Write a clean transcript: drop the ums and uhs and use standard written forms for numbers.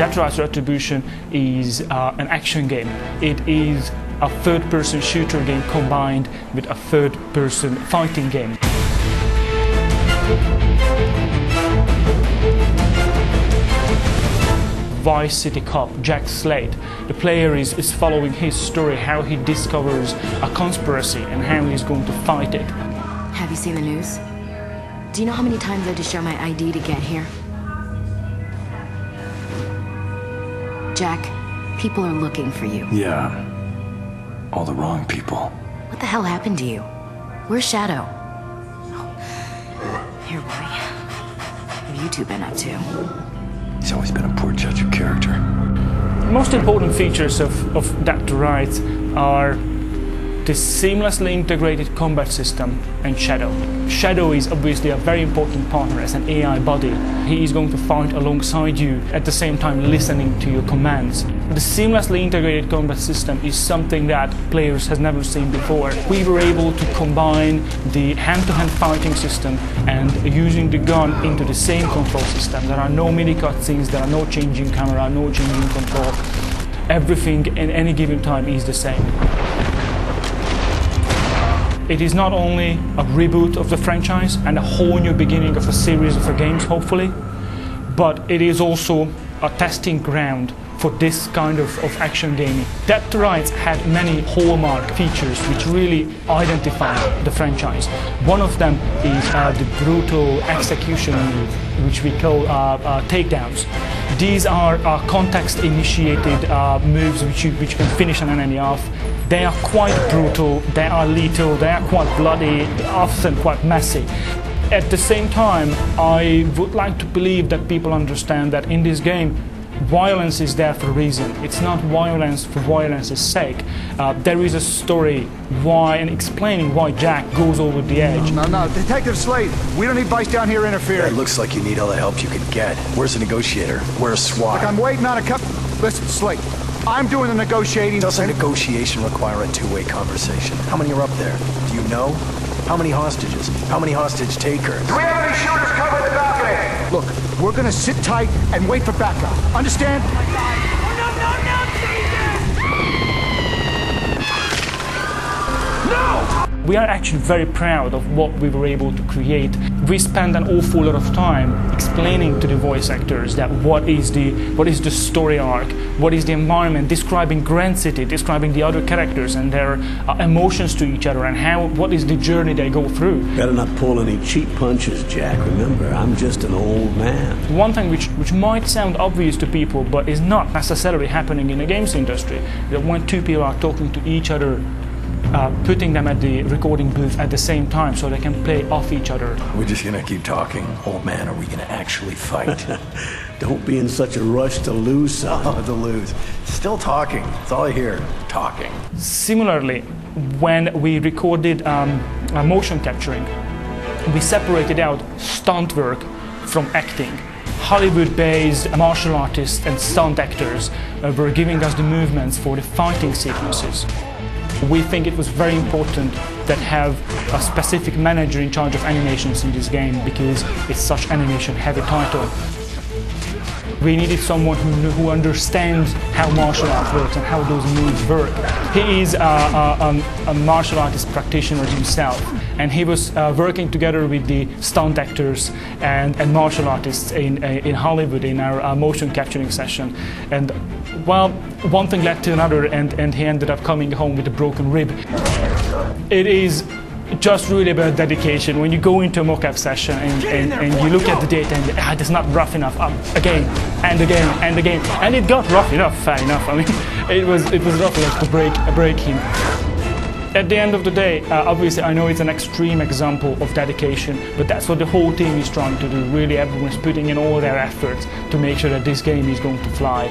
Dead Rise Retribution is an action game. It is a third-person shooter game combined with a third-person fighting game. Vice City cop Jack Slate. The player is following his story, how he discovers a conspiracy and how he's going to fight it. Have you seen the news? Do you know how many times I had to show my ID to get here? Jack, people are looking for you. Yeah. All the wrong people. What the hell happened to you? Where's Shadow? Here, boy. What have you two been up to? He's always been a poor judge of character. The most important features of Dead Rise are the seamlessly integrated combat system and Shadow. Shadow is obviously a very important partner as an AI body. He is going to fight alongside you, at the same time listening to your commands. The seamlessly integrated combat system is something that players have never seen before. We were able to combine the hand-to-hand fighting system and using the gun into the same control system. There are no mini cutscenes, there are no changing camera, no changing control. Everything at any given time is the same. It is not only a reboot of the franchise and a whole new beginning of a series of games, hopefully, but it is also a testing ground for this kind of action gaming. Dead Rise had many hallmark features which really identify the franchise. One of them is the brutal execution move, which we call takedowns. These are context-initiated moves which you can finish an enemy off. They are quite brutal, they are lethal, they are quite bloody, often quite messy. At the same time, I would like to believe that people understand that in this game, violence is there for a reason. It's not violence for violence's sake. There is a story why and explaining why Jack goes over the edge. No, Detective Slate, we don't need Vice down here interfering. It looks like you need all the help you can get. Where's the negotiator? Where's SWAT? Look, I'm waiting on a cup. Listen, Slate, I'm doing the negotiating. Doesn't negotiation require a two-way conversation? How many are up there? Do you know? How many hostages? How many hostage takers? Do we have any shooters covering the balcony? Look, we're gonna sit tight and wait for backup. Understand? No! We are actually very proud of what we were able to create. We spent an awful lot of time explaining to the voice actors that what is the story arc, what is the environment, describing Grand City, describing the other characters and their emotions to each other, and what is the journey they go through. Better not pull any cheap punches, Jack. Remember, I'm just an old man. One thing which might sound obvious to people, but is not necessarily happening in the games industry, that when two people are talking to each other, putting them at the recording booth at the same time so they can play off each other. We're just gonna keep talking. Old man, are we gonna actually fight? Don't be in such a rush to lose, son. Oh, to lose. Still talking. That's all I hear. Talking. Similarly, when we recorded motion capturing, we separated out stunt work from acting. Hollywood-based martial artists and stunt actors were giving us the movements for the fighting sequences. We think it was very important that have a specific manager in charge of animations in this game because it's such animation-heavy title. We needed someone who understands how martial art works and how those moves work. He is a martial artist practitioner himself, and he was working together with the stunt actors and martial artists in Hollywood in our motion capturing session. And well, one thing led to another, and he ended up coming home with a broken rib. It is just really about dedication. When you go into a mock-up session and you look at the data and it's not rough enough, again and again and again, and it got rough enough, fair enough. I mean, it was rough enough to break him. At the end of the day, obviously I know it's an extreme example of dedication, but that's what the whole team is trying to do. Really, everyone's putting in all their efforts to make sure that this game is going to fly.